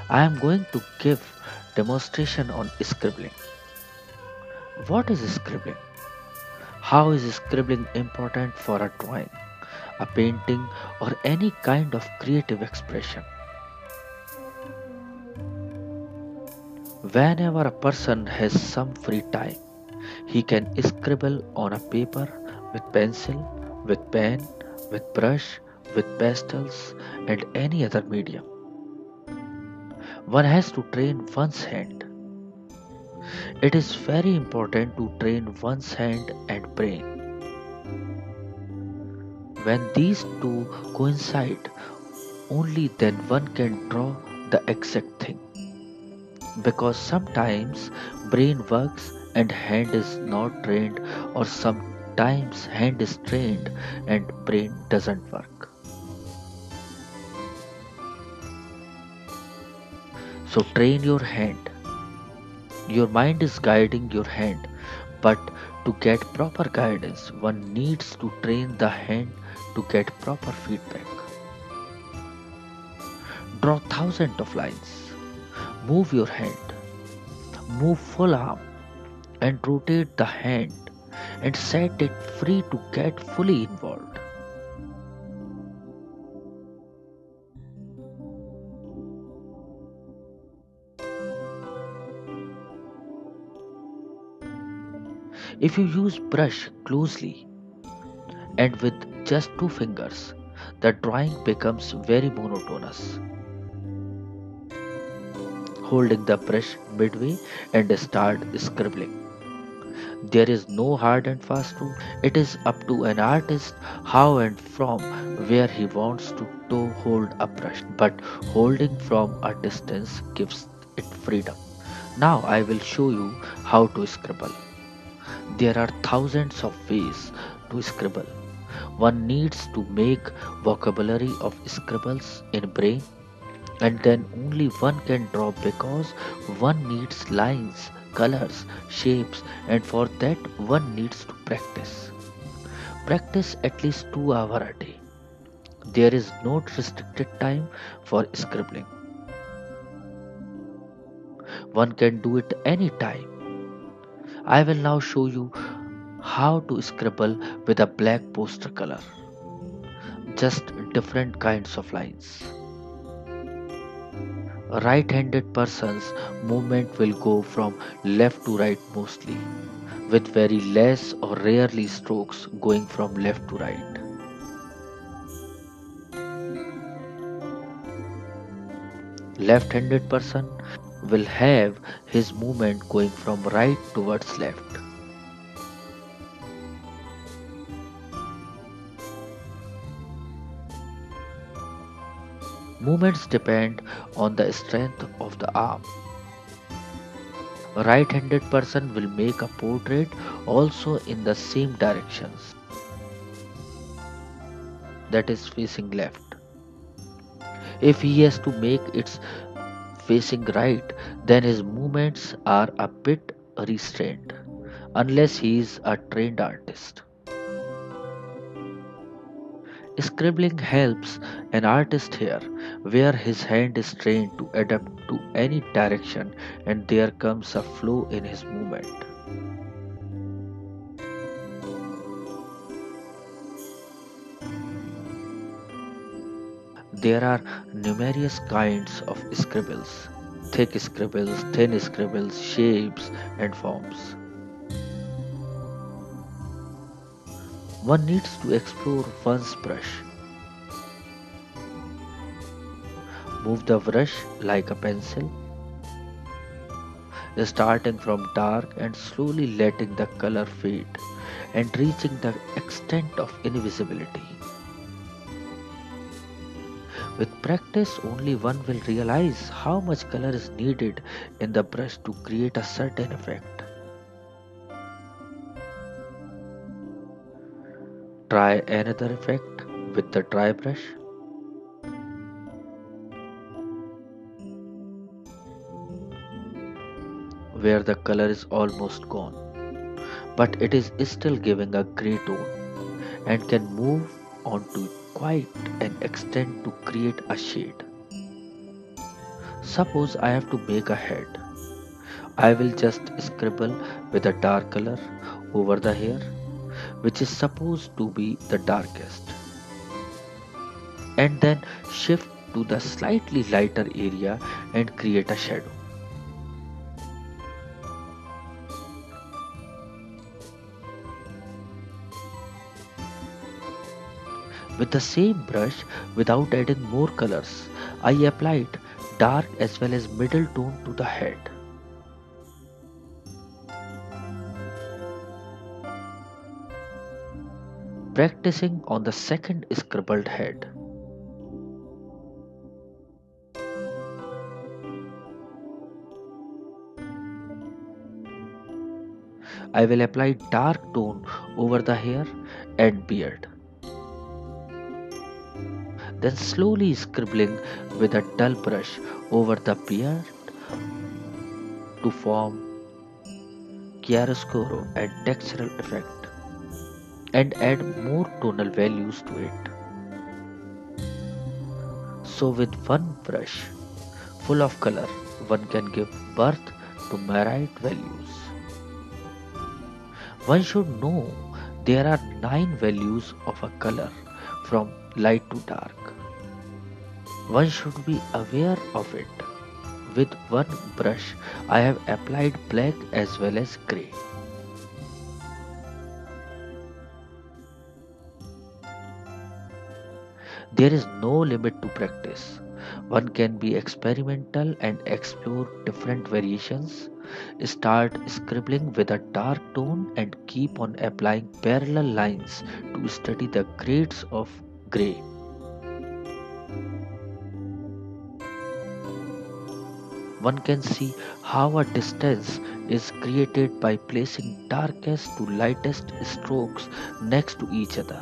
I am going to give demonstration on scribbling. What is scribbling? How is scribbling important for a drawing, a painting, or any kind of creative expression? Whenever a person has some free time, he can scribble on a paper with pencil, with pen, with brush, with pastels, and any other medium. One has to train one's hand. It is very important to train one's hand and brain. When these two coincide, only then one can draw the exact thing. Because sometimes brain works and hand is not trained, or sometimes hand is trained and brain doesn't work. So train your hand. Your mind is guiding your hand, but to get proper guidance, one needs to train the hand to get proper feedback. Draw thousands of lines. Move your hand. Move full arm and rotate the hand and set it free to get fully involved. If you use brush closely and with just two fingers, the drawing becomes very monotonous. Holding the brush midway and start scribbling. There is no hard and fast rule. It is up to an artist how and from where he wants to hold a brush. But holding from a distance gives it freedom. Now I will show you how to scribble. There are thousands of ways to scribble. One needs to make vocabulary of scribbles in brain, and then only one can draw because one needs lines, colors, shapes, and for that one needs to practice. Practice at least 2 hours a day. There is no restricted time for scribbling. One can do it anytime. I will now show you how to scribble with a black poster color. Just different kinds of lines. A right-handed person's movement will go from left to right mostly, with very less or rarely strokes going from left to right. Left-handed person will have his movement going from right towards left. Movements depend on the strength of the arm. A right-handed person will make a portrait also in the same directions, that is facing left. If he has to make it facing right, then his movements are a bit restrained, unless he is a trained artist. Scribbling helps an artist here, where his hand is trained to adapt to any direction and there comes a flow in his movement. There are numerous kinds of scribbles: thick scribbles, thin scribbles, shapes, and forms. One needs to explore one's brush. Move the brush like a pencil, starting from dark and slowly letting the color fade and reaching the extent of invisibility. With practice, only one will realize how much color is needed in the brush to create a certain effect. Try another effect with the dry brush, where the color is almost gone, but it is still giving a grey tone and can move on to quite an extent to create a shade. Suppose I have to make a head. I will just scribble with a dark color over the hair, which is supposed to be the darkest, and then shift to the slightly lighter area and create a shadow. With the same brush, without adding more colors, I applied dark as well as middle tone to the head. Practicing on the second scribbled head, I will apply dark tone over the hair and beard, then slowly scribbling with a dull brush over the beard to form chiaroscuro and textural effect, and add more tonal values to it. So with one brush full of color, one can give birth to myriad values. One should know there are 9 values of a color from light to dark. One should be aware of it. With one brush, I have applied black as well as grey. There is no limit to practice. One can be experimental and explore different variations. Start scribbling with a dark tone and keep on applying parallel lines to study the grades of grey. One can see how a distance is created by placing darkest to lightest strokes next to each other.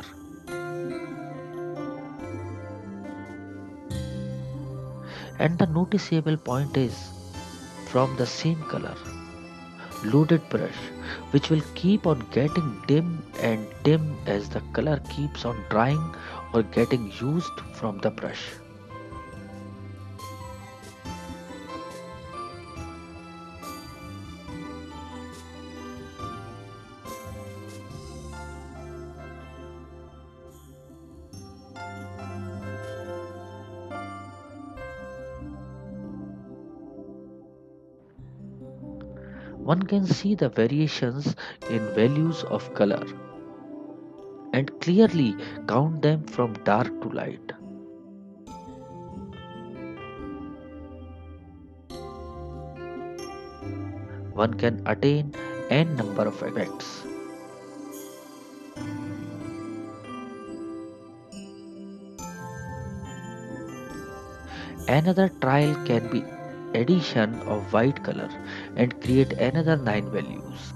And the noticeable point is from the same color, loaded brush, which will keep on getting dim and dim as the color keeps on drying or getting used from the brush. One can see the variations in values of color and clearly count them from dark to light. One can attain n number of effects. Another trial can be addition of white color and create another 9 values.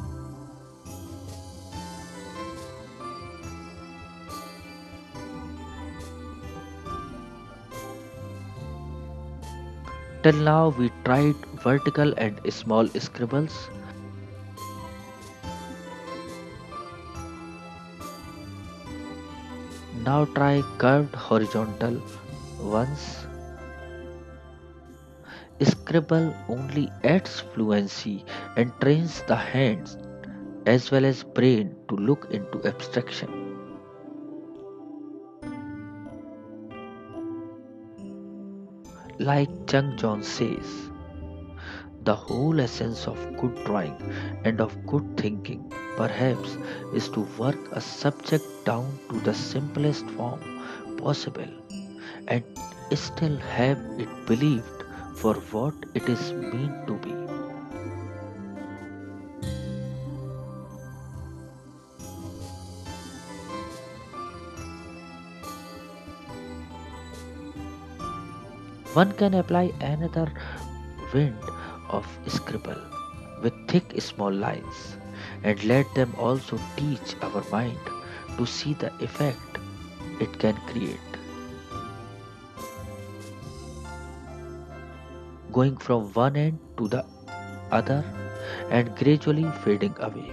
Till now we tried vertical and small scribbles. Now try curved horizontal ones. Scribble only adds fluency and trains the hands as well as brain to look into abstraction. Like Chung John says, the whole essence of good drawing and of good thinking, perhaps, is to work a subject down to the simplest form possible and still have it believed for what it is meant to be. One can apply another wind of scribble with thick small lines and let them also teach our mind to see the effect it can create, going from one end to the other and gradually fading away.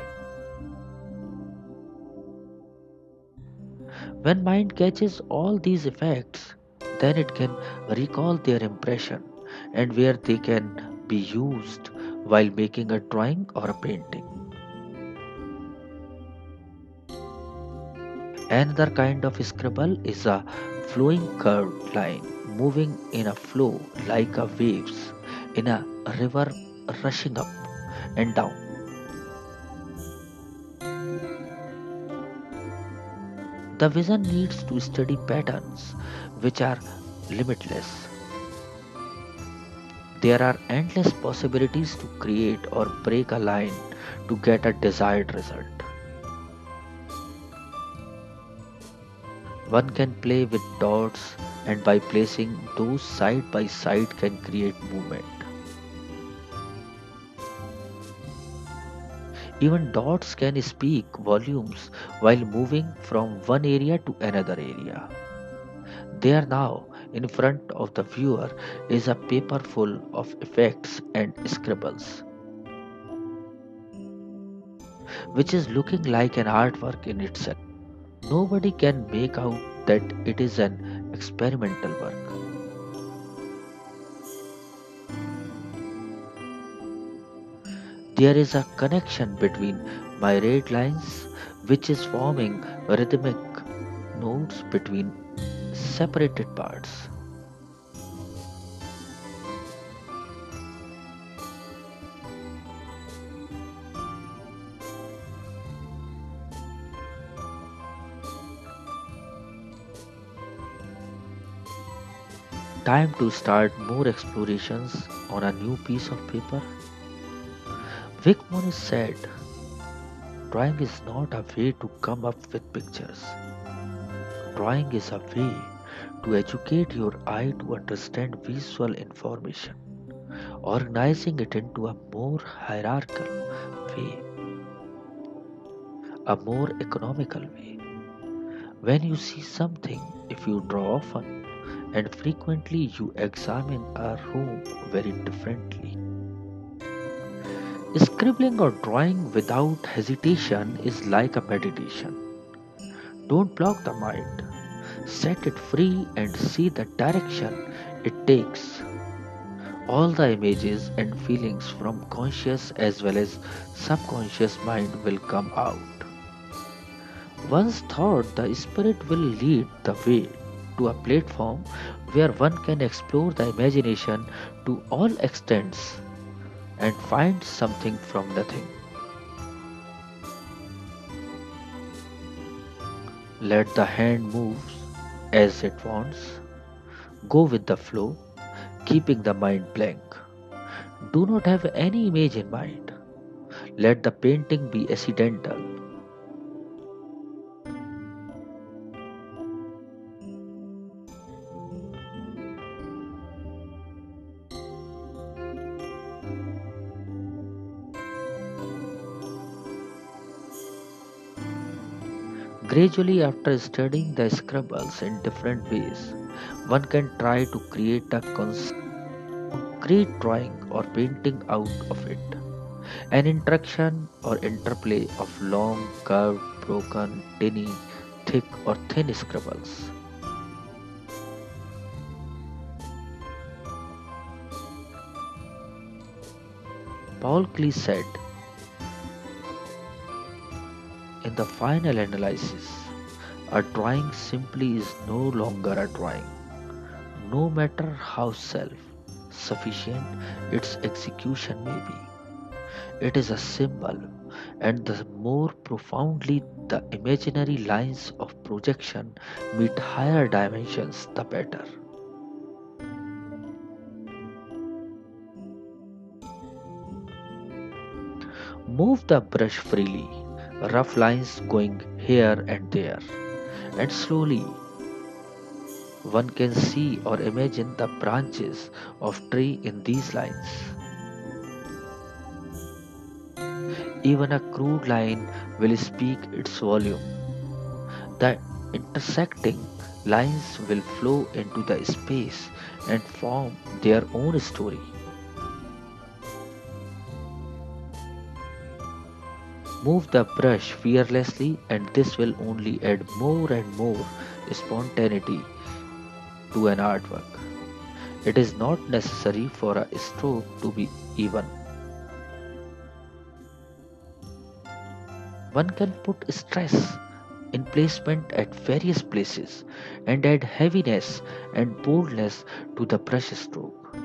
When mind catches all these effects, then it can recall their impression and where they can be used while making a drawing or a painting. Another kind of scribble is a flowing curved line moving in a flow like a waves in a river rushing up and down. The vision needs to study patterns which are limitless. There are endless possibilities to create or break a line to get a desired result. One can play with dots and by placing those side by side can create movement. Even dots can speak volumes while moving from one area to another area. There now, in front of the viewer, is a paper full of effects and scribbles, which is looking like an artwork in itself. Nobody can make out that it is an experimental work. There is a connection between my red lines, which is forming rhythmic notes between separated parts. Time to start more explorations on a new piece of paper. Vic Monis said, drawing is not a way to come up with pictures. Drawing is a way to educate your eye to understand visual information, organizing it into a more hierarchical way, a more economical way. When you see something, if you draw often and frequently, you examine a room very differently. Scribbling or drawing without hesitation is like a meditation. Don't block the mind. Set it free and see the direction it takes. All the images and feelings from conscious as well as subconscious mind will come out. Once thought, the spirit will lead the way to a platform where one can explore the imagination to all extents and find something from nothing. Let the hand move as it wants. Go with the flow, keeping the mind blank. Do not have any image in mind. Let the painting be accidental. Gradually, after studying the scribbles in different ways, one can try to create a concrete drawing or painting out of it. An interaction or interplay of long, curved, broken, tiny, thick, or thin scribbles. Paul Klee said, in the final analysis, a drawing simply is no longer a drawing, no matter how self sufficient its execution may be. It is a symbol, and the more profoundly the imaginary lines of projection meet higher dimensions, the better. Move the brush freely, rough lines going here and there, and slowly one can see or imagine the branches of tree in these lines. Even a crude line will speak its volume. The intersecting lines will flow into the space and form their own story. Move the brush fearlessly, and this will only add more and more spontaneity to an artwork. It is not necessary for a stroke to be even. One can put stress in placement at various places and add heaviness and boldness to the brush stroke.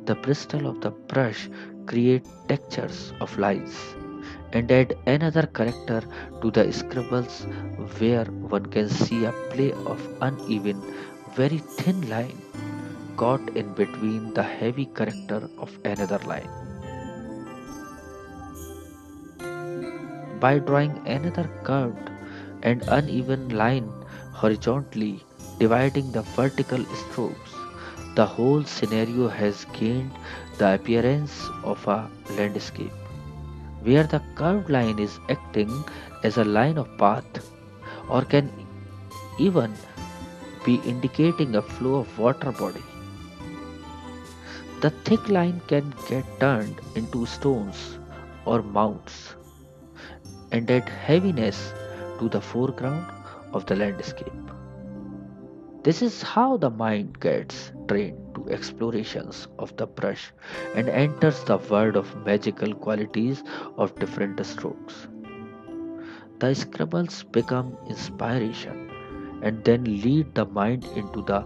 The bristle of the brush create textures of lines and add another character to the scribbles where one can see a play of uneven, very thin line caught in between the heavy character of another line. By drawing another curved and uneven line horizontally dividing the vertical strokes, the whole scenario has gained the appearance of a landscape, where the curved line is acting as a line of path or can even be indicating a flow of water body. The thick line can get turned into stones or mounts and add heaviness to the foreground of the landscape. This is how the mind gets trained to explorations of the brush and enters the world of magical qualities of different strokes. The scribbles become inspiration and then lead the mind into the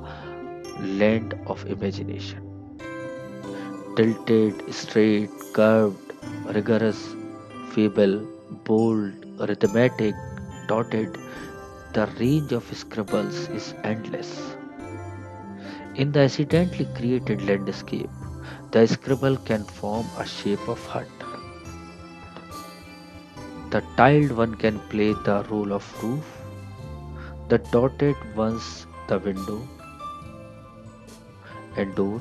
land of imagination. Tilted, straight, curved, rigorous, feeble, bold, rhythmic, dotted, the range of scribbles is endless. In the accidentally created landscape, the scribble can form a shape of hut. The tiled one can play the role of roof, the dotted ones the window and door,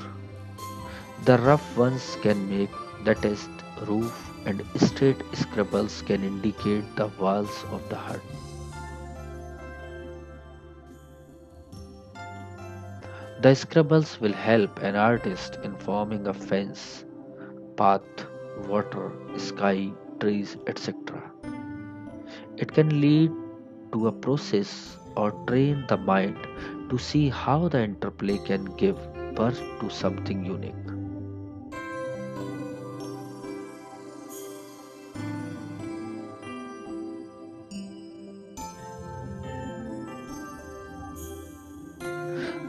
the rough ones can make latticed roof and straight scribbles can indicate the walls of the hut. The scribbles will help an artist in forming a fence, path, water, sky, trees, etc. It can lead to a process or train the mind to see how the interplay can give birth to something unique.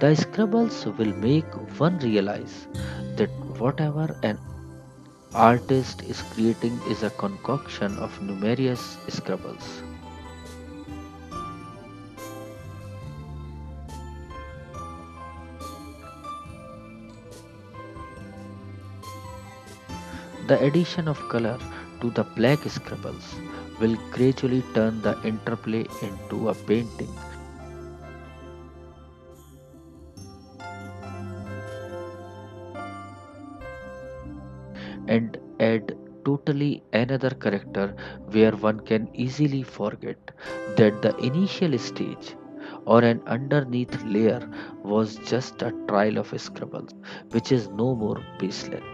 The scribbles will make one realize that whatever an artist is creating is a concoction of numerous scribbles. The addition of color to the black scribbles will gradually turn the interplay into a painting and add totally another character where one can easily forget that the initial stage or an underneath layer was just a trial of scribbles, which is no more baseless.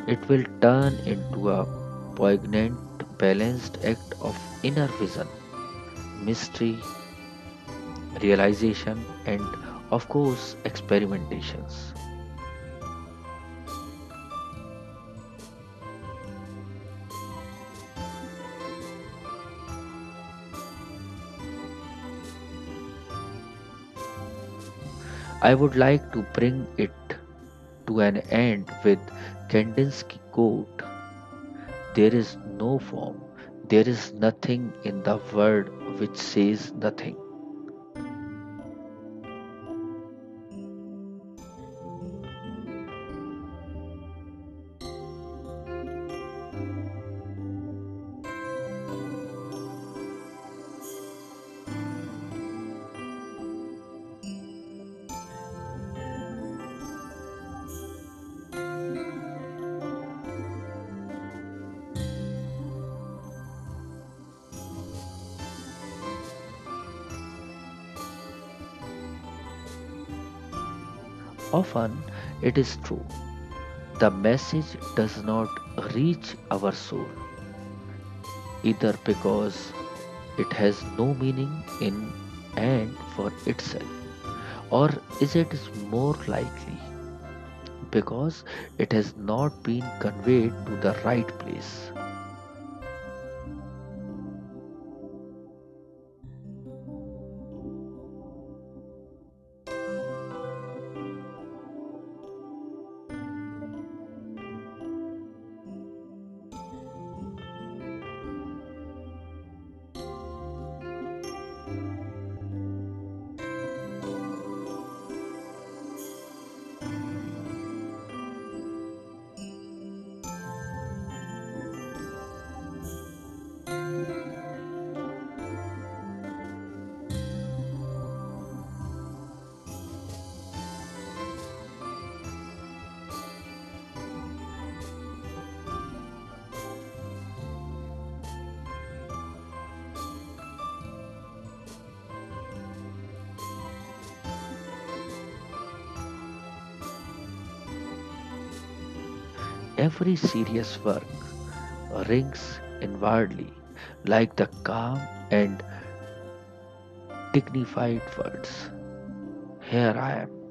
It will turn into a poignant, balanced act of inner vision, mystery, realization, and of course, experimentations. I would like to bring it to an end with Kandinsky quote: "There is no form, there is nothing in the world which says nothing." Often it is true. The message does not reach our soul, either because it has no meaning in and for itself, or is it is more likely because it has not been conveyed to the right place. Every serious work rings inwardly like the calm and dignified words. Here I am.